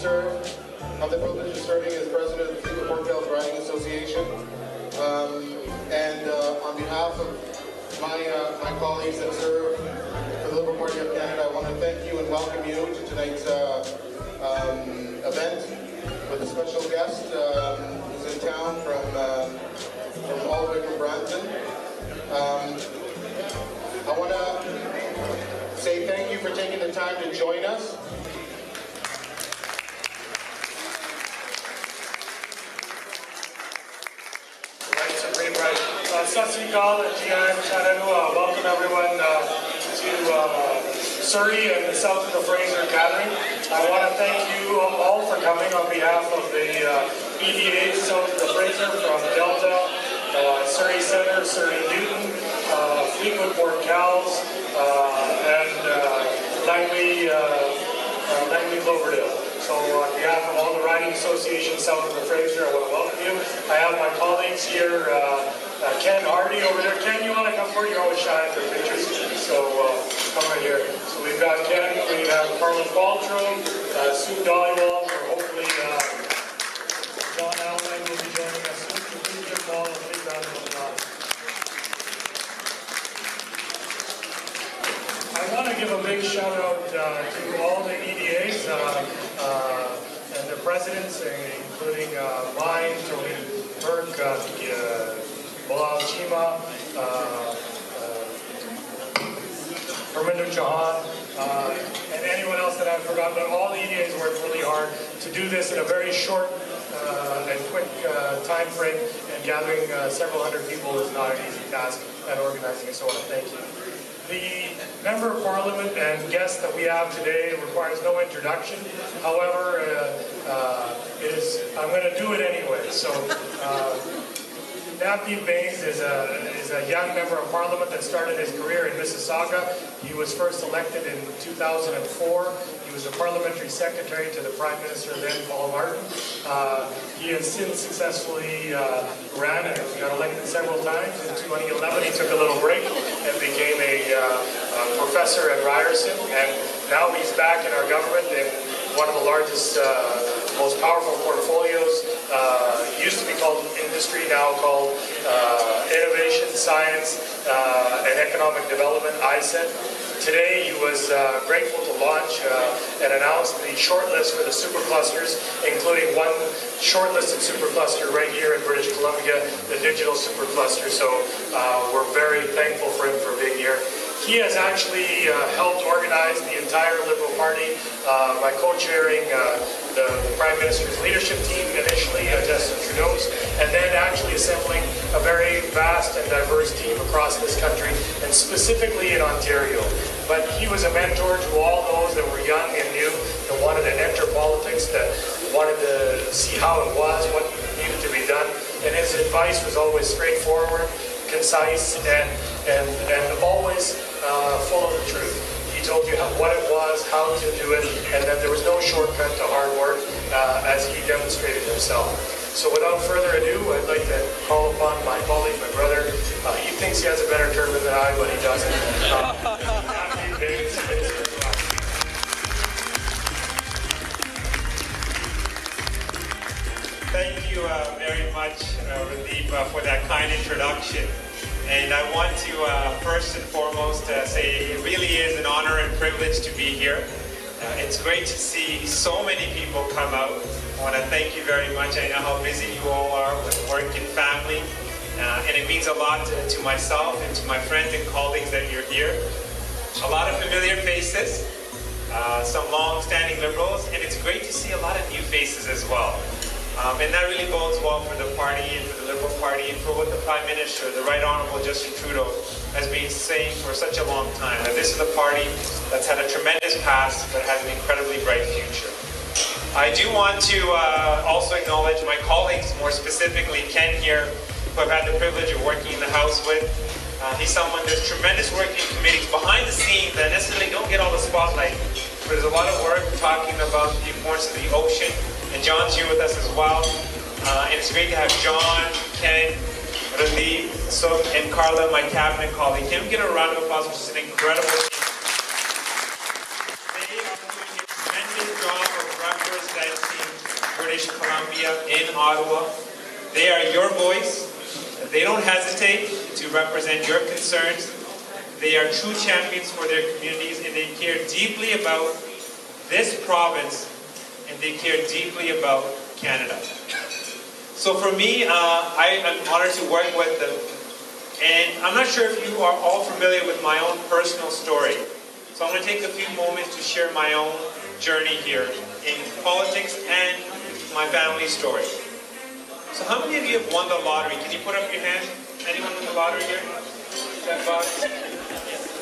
serve. Have the privilege of serving as president of the Super Port Gals Riding Association. On behalf of my colleagues that serve for the Liberal Party of Canada, I want to thank you and welcome you to tonight's event with a special guest who's in town from all the way from Brampton. I want to say thank you for taking the time to join us. Welcome everyone to Surrey and the south of the Fraser gathering. I want to thank you all for coming on behalf of the EDA south of the Fraser from Delta, Surrey Centre, Surrey Newton, Fleetwood Port Gals, and Langley Cloverdale. So on behalf of all the riding associations south of the Fraser, I want to welcome you. I have my colleagues here, Ken Hardy over there. Ken, you want to come forward? You're always shy for pictures, so come right here. So we've got Ken, we have Carlin Baltram, Sue Dollywall, or hopefully John Allen will be joining us soon. So please give them all a big round of applause. I want to give a big shout out to all the EDAs and their presidents, including mine, Tony Burke, Bilal Chima, Hermandu Chauhan, and anyone else that I've forgotten. But all the EDAs worked really hard to do this in a very short and quick time frame, and gathering several hundred people is not an easy task, and organizing it, so I want to thank you. The Member of Parliament and guest that we have today requires no introduction. However, I'm going to do it anyway. So, Navdeep Bains is a young Member of Parliament that started his career in Mississauga. He was first elected in 2004. He was the Parliamentary Secretary to the Prime Minister then, Paul Martin. He has since successfully ran and got elected several times. In 2011 he took a little break and became a professor at Ryerson, and now he's back in our government in one of the largest, most powerful portfolios. Used to be called industry, now called innovation, science, and economic development, ISED. Today he was grateful to launch and announce the shortlist for the superclusters, including one shortlisted supercluster right here in British Columbia, the digital supercluster. So we're very thankful for him for being here. He has actually helped organize the entire Liberal Party by co-chairing the Prime Minister's leadership team initially, Justin Trudeau's, and then actually assembling a very vast and diverse team across this country, and specifically in Ontario. But he was a mentor to all those that were young and new, that wanted to enter politics, that wanted to see how it was, what needed to be done, and his advice was always straightforward, concise, and always full of the truth. He told you what it was, how to do it, and that there was no shortcut to hard work, as he demonstrated himself. So without further ado, I'd like to call upon my colleague, my brother. He thinks he has a better tournament than I, but he doesn't. Thank you very much, Navdeep, for that kind introduction. And I want to first and foremost say it really is an honor and privilege to be here. It's great to see so many people come out. I want to thank you very much. I know how busy you all are with work and family. And it means a lot to myself and to my friends and colleagues that you're here. A lot of familiar faces, some long-standing Liberals, and it's great to see a lot of new faces as well. And that really bodes well for the party and for the Liberal Party and for what the Prime Minister, the Right Honourable Justin Trudeau, has been saying for such a long time. That this is a party that's had a tremendous past but has an incredibly bright future. I do want to also acknowledge my colleagues, more specifically Ken here, who I've had the privilege of working in the House with. He's someone who does tremendous work in committees behind the scenes that necessarily don't get all the spotlight. But there's a lot of work talking about the importance of the ocean. And John's here with us as well. And it's great to have John, Ken, Navdeep, Suk, and Carla, my cabinet colleague. Can we get a round of applause, which is an incredible team. They are doing a tremendous job of representing British Columbia, in Ottawa. They are your voice. They don't hesitate to represent your concerns. They are true champions for their communities, and they care deeply about this province, and they care deeply about Canada. So for me, I am honored to work with them. And I'm not sure if you are all familiar with my own personal story. So I'm going to take a few moments to share my own journey here in politics and my family story. So how many of you have won the lottery? Can you put up your hand? Anyone win the lottery here? $10?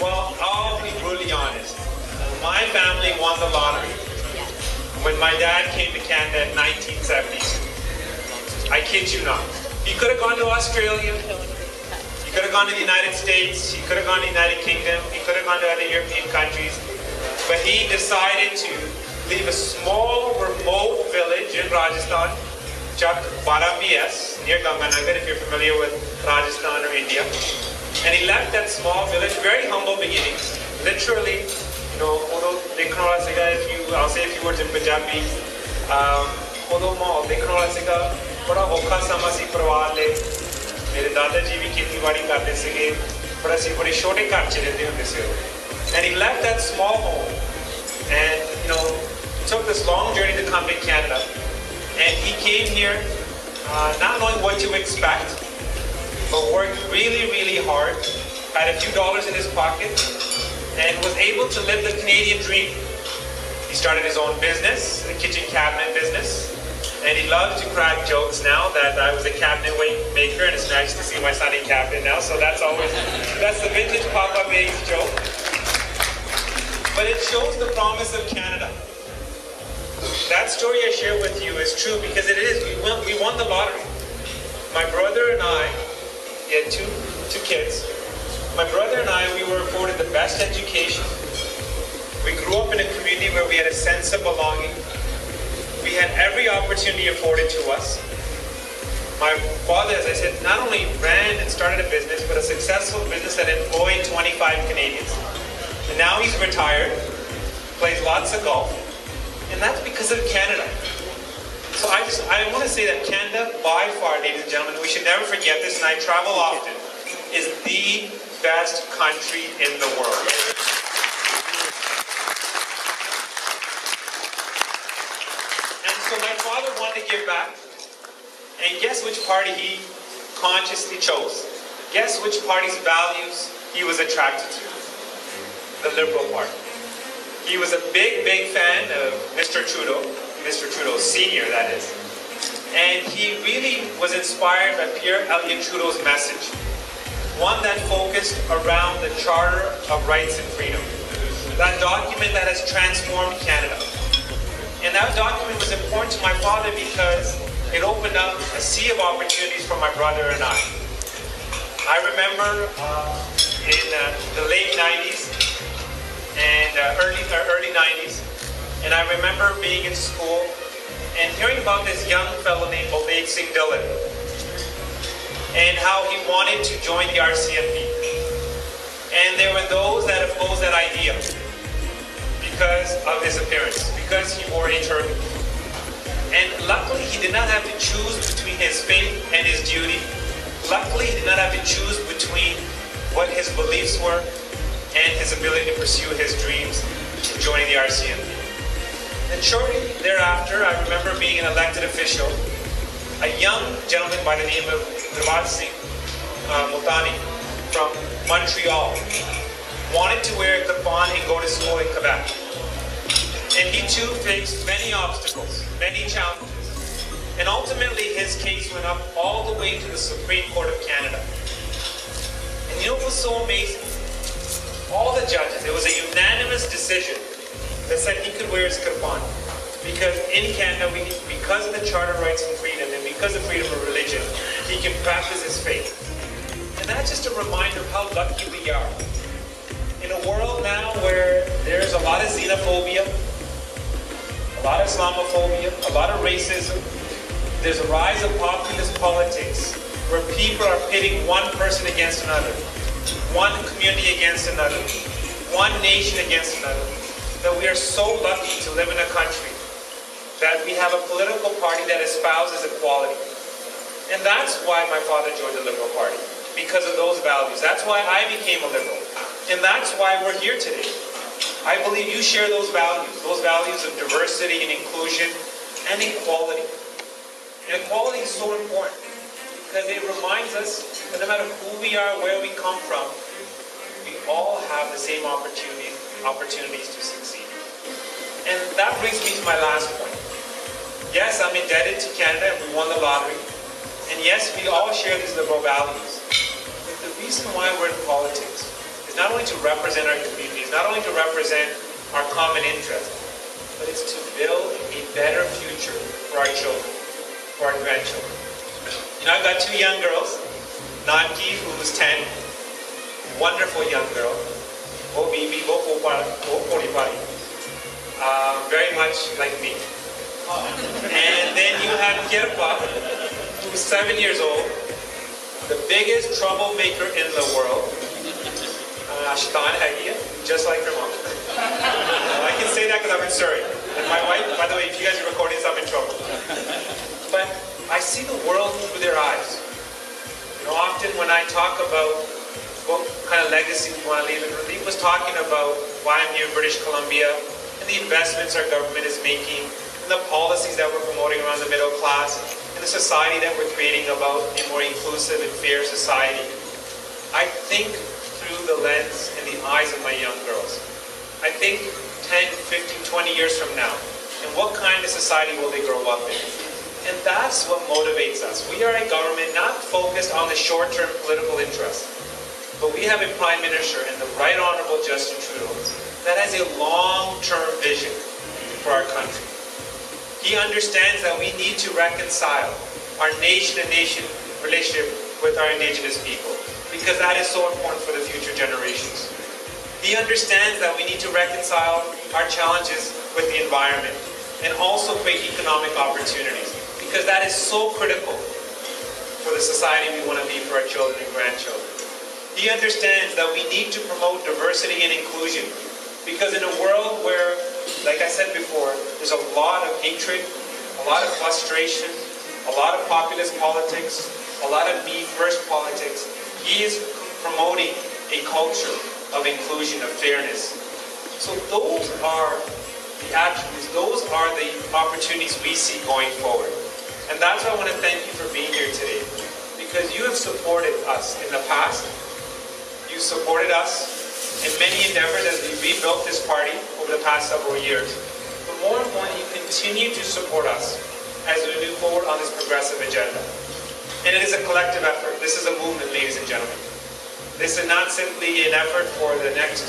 Well, I'll be brutally honest. My family won the lottery when my dad came to Canada in 1972. I kid you not. He could have gone to Australia. He could have gone to the United States. He could have gone to the United Kingdom. He could have gone to other European countries. But he decided to leave a small, remote village in Rajasthan, Chak BS, near Ganganagar, if you're familiar with Rajasthan or India. And he left that small village, very humble beginnings. Literally, you know, although I'll say a few words in Punjabi. Although बड़ा औखा समा सी परिवार ले मेरे दादाजी भी खेतीबाड़ी करते सीगे पर ਅਸੀਂ बड़े छोटे घर च रहंदे ਹੁੰਦੇ ਸੀ and he left that small home and you know took this long journey to come to Canada and he came here not knowing what to expect but worked really hard, had a few dollars in his pocket and was able to live the Canadian dream. He started his own business, a kitchen cabinet business. And he loves to crack jokes now that I was a cabinet maker, and it's nice to see my son in cabinet now. So that's the vintage Papa Bates joke. But it shows the promise of Canada. That story I share with you is true because it is. We won the lottery. My brother and I, he had two kids. My brother and I, we were afforded the best education. We grew up in a community where we had a sense of belonging. We had every opportunity afforded to us. My father, as I said, not only ran and started a business, but a successful business that employed 25 Canadians. And now he's retired, plays lots of golf, and that's because of Canada. So I want to say that Canada, by far, ladies and gentlemen, we should never forget this, and I travel often, is the best country in the world. So my father wanted to give back, and guess which party he consciously chose? Guess which party's values he was attracted to? The Liberal Party. He was a big fan of Mr. Trudeau Senior, that is. And he really was inspired by Pierre Elliott Trudeau's message, one that focused around the Charter of Rights and Freedom, that document that has transformed Canada. And that document was important to my father because it opened up a sea of opportunities for my brother and I. I remember in the late 90s and early 90s, and I remember being in school and hearing about this young fellow named Navdeep Singh Bains and how he wanted to join the RCMP. And there were those that opposed that idea because of his appearance, because he wore a turban. And luckily he did not have to choose between his faith and his duty. Luckily he did not have to choose between what his beliefs were and his ability to pursue his dreams of joining the RCMP. And shortly thereafter, I remember being an elected official. A young gentleman by the name of Navdeep Singh Bains from Montreal wanted to wear a kirpan and go to school in Quebec. And he too faced many obstacles, many challenges. And ultimately his case went up all the way to the Supreme Court of Canada. And you know what was so amazing? All the judges, it was a unanimous decision that said he could wear his kirpan. Because in Canada, because of the Charter of Rights and Freedom, and because of freedom of religion, he can practice his faith. And that's just a reminder of how lucky we are. In a world now where there's a lot of xenophobia, a lot of Islamophobia, a lot of racism, there's a rise of populist politics where people are pitting one person against another, one community against another, one nation against another, that we are so lucky to live in a country that we have a political party that espouses equality. And that's why my father joined the Liberal Party, because of those values. That's why I became a Liberal. And that's why we're here today. I believe you share those values of diversity and inclusion and equality. And equality is so important because it reminds us that no matter who we are, where we come from, we all have the same opportunities to succeed. And that brings me to my last point. Yes, I'm indebted to Canada and we won the lottery. And yes, we all share these liberal values. But the reason why we're in politics is not only to represent our communities, not only to represent our common interest, but it's to build a better future for our children, for our grandchildren. You know, I've got two young girls, Navdeep, who's 10, wonderful young girl, very much like me. And then you have Kirpa, who's 7 years old, the biggest troublemaker in the world. Just like her mom. I can say that because I'm in Surrey. And my wife, by the way, if you guys are recording this, I'm in trouble. But I see the world through their eyes. You know, often when I talk about what kind of legacy we want to leave, and Navdeep was talking about why I'm here in British Columbia, and the investments our government is making, and the policies that we're promoting around the middle class, and the society that we're creating about a more inclusive and fair society. I think through the lens and the eyes of my young girls. I think 10, 15, 20 years from now, and what kind of society will they grow up in? And that's what motivates us. We are a government not focused on the short-term political interests, but we have a Prime Minister and the Right Honourable Justin Trudeau that has a long-term vision for our country. He understands that we need to reconcile our nation-to-nation relationship with our Indigenous people, because that is so important for the future generations. He understands that we need to reconcile our challenges with the environment and also create economic opportunities, because that is so critical for the society we want to be for our children and grandchildren. He understands that we need to promote diversity and inclusion, because in a world where, like I said before, there's a lot of hatred, a lot of frustration, a lot of populist politics, a lot of me-first politics, he is promoting a culture of inclusion, of fairness. So those are the attributes, those are the opportunities we see going forward. And that's why I want to thank you for being here today, because you have supported us in the past. You supported us in many endeavors as we rebuilt this party over the past several years. But more importantly, you continue to support us as we move forward on this progressive agenda. And it is a collective effort. This is a movement, ladies and gentlemen. This is not simply an effort for the next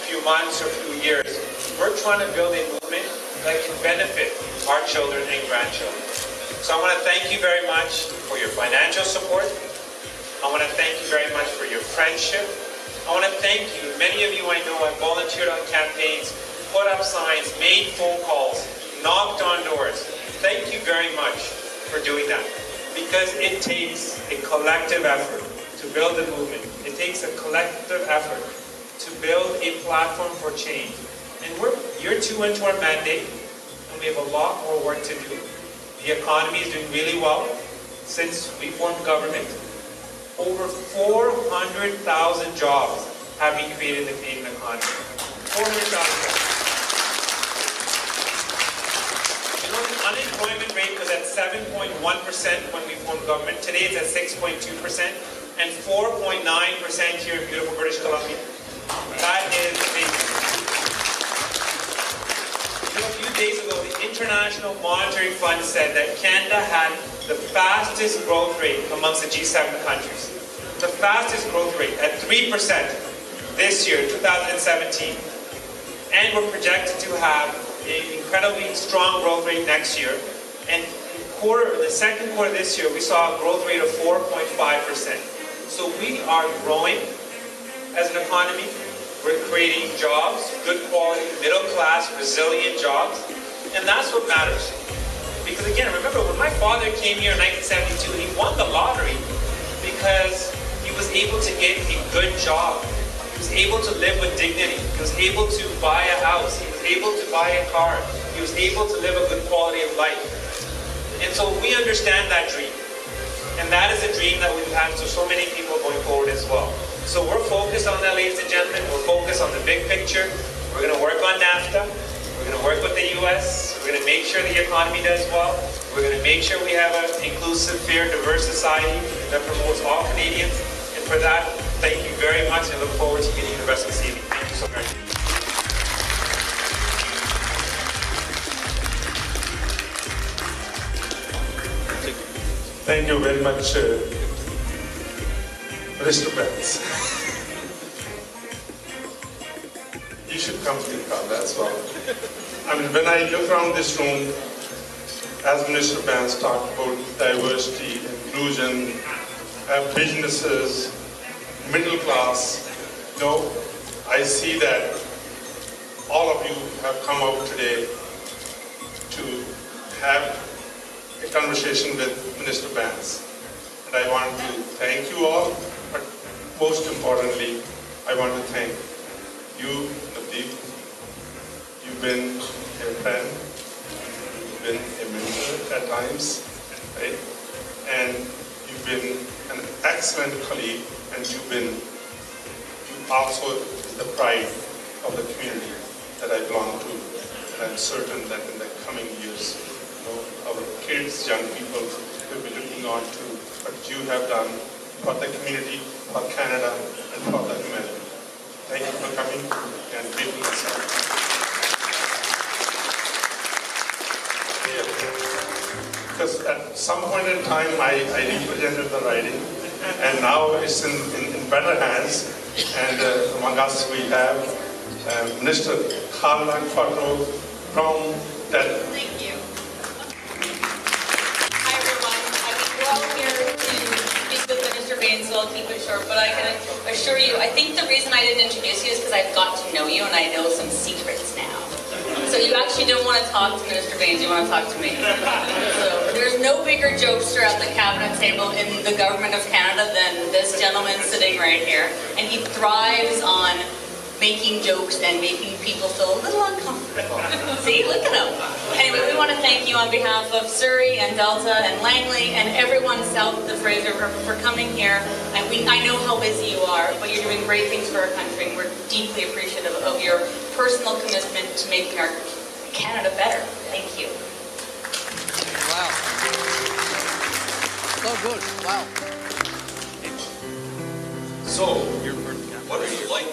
few months or few years. We're trying to build a movement that can benefit our children and grandchildren. So I want to thank you very much for your financial support. I want to thank you very much for your friendship. I want to thank you. Many of you I know have volunteered on campaigns, put up signs, made phone calls, knocked on doors. Thank you very much for doing that, because it takes a collective effort to build a movement. It takes a collective effort to build a platform for change. And we're year 2 into our mandate, and we have a lot more work to do. The economy is doing really well since we formed government. Over 400,000 jobs have been created in the Canadian economy. 400,000 jobs. You know, the unemployment rate was at 7.1% when we formed government. Today it's at 6.2% and 4.9% here in beautiful British Columbia. That is amazing. You know, a few days ago, the International Monetary Fund said that Canada had the fastest growth rate amongst the G7 countries. The fastest growth rate at 3% this year, 2017. And we're projected to have an incredibly strong growth rate next year. And the second quarter this year, we saw a growth rate of 4.5%. So we are growing as an economy. We're creating jobs, good quality, middle class, resilient jobs. And that's what matters. Because again, remember when my father came here in 1972, he won the lottery because he was able to get a good job. He was able to live with dignity. He was able to buy a house. He was able to buy a car. He was able to live a good quality of life. And so we understand that dream. And that is a dream that we've had to so many people going forward as well. So we're focused on that, ladies and gentlemen. We're focused on the big picture. We're going to work on NAFTA. We're going to work with the U.S. We're going to make sure the economy does well. We're going to make sure we have an inclusive, fair, diverse society that promotes all Canadians. And for that, thank you very much, and look forward to meeting you the rest of this evening. Thank you so very much. Thank you very much, Mr. Bains. You should come to the crowd as well. I mean, when I look around this room, as Minister Bains talked about diversity, inclusion, businesses, middle class, I see that all of you have come out today to have a conversation with Minister Bains. And I want to thank you all, but most importantly, I want to thank you, Navdeep. You've been a friend, you've been a mentor at times, right? And you've been an excellent colleague, and you also the pride of the community that I belong to. And I'm certain that in the coming years, our kids, young people will be looking on to what you have done for the community, for Canada, and for the humanity. Thank you for coming and making us happy. Because at some point in time, I represented the riding, and now it's in better hands. And among us, we have Minister Carla Quadro from Delta. Thank you. Hi everyone. We're all here to speak with Minister Bains, so I'll keep it short. But I can assure you, I think the reason I didn't introduce you is because I've got to know you and I know some secrets now. So you actually don't want to talk to Minister Bains, you want to talk to me. So there's no bigger jokester at the cabinet table in the government of Canada than this gentleman sitting right here. And he thrives on making jokes and making people feel a little uncomfortable. See, look at him. Anyway, we want to thank you on behalf of Surrey and Delta and Langley and everyone south of the Fraser River for coming here. And I know how busy you are, but you're doing great things for our country, and we're deeply appreciative of your personal commitment to making our Canada better. Thank you. Wow. So good. Wow. So, what are you like,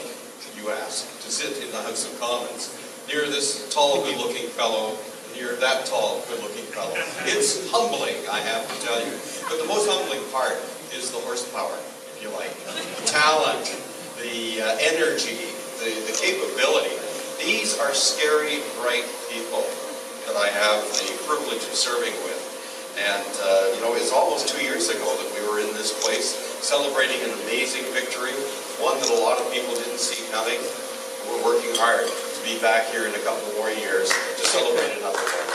you ask, to sit in the House of Commons near this tall, good-looking fellow, near that tall, good-looking fellow? It's humbling, I have to tell you. But the most humbling part is the horsepower, if you like. The talent, the energy, the capability. These are scary, bright people that I have the privilege of serving with. And, it's almost 2 years ago that we were in this place celebrating an amazing victory, one that a lot of people didn't see coming. We're working hard to be back here in a couple more years to celebrate another one.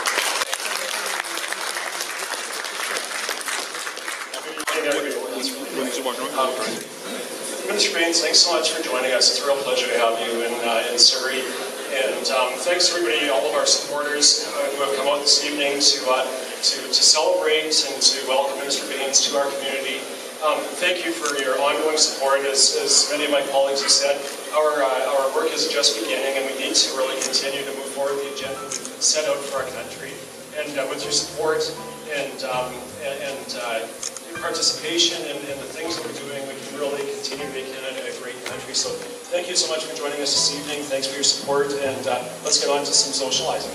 Minister Bains, thanks so much for joining us. It's a real pleasure to have you in Surrey. And thanks to everybody, all of our supporters who have come out this evening to celebrate and to welcome Minister Bains to our community. Thank you for your ongoing support. As many of my colleagues have said, our work is just beginning, and we need to really continue to move forward the agenda we've set out for our country. And with your support and your participation in the things that we're doing, we can really continue to make Canada a great country. So thank you so much for joining us this evening. Thanks for your support, and let's get on to some socializing.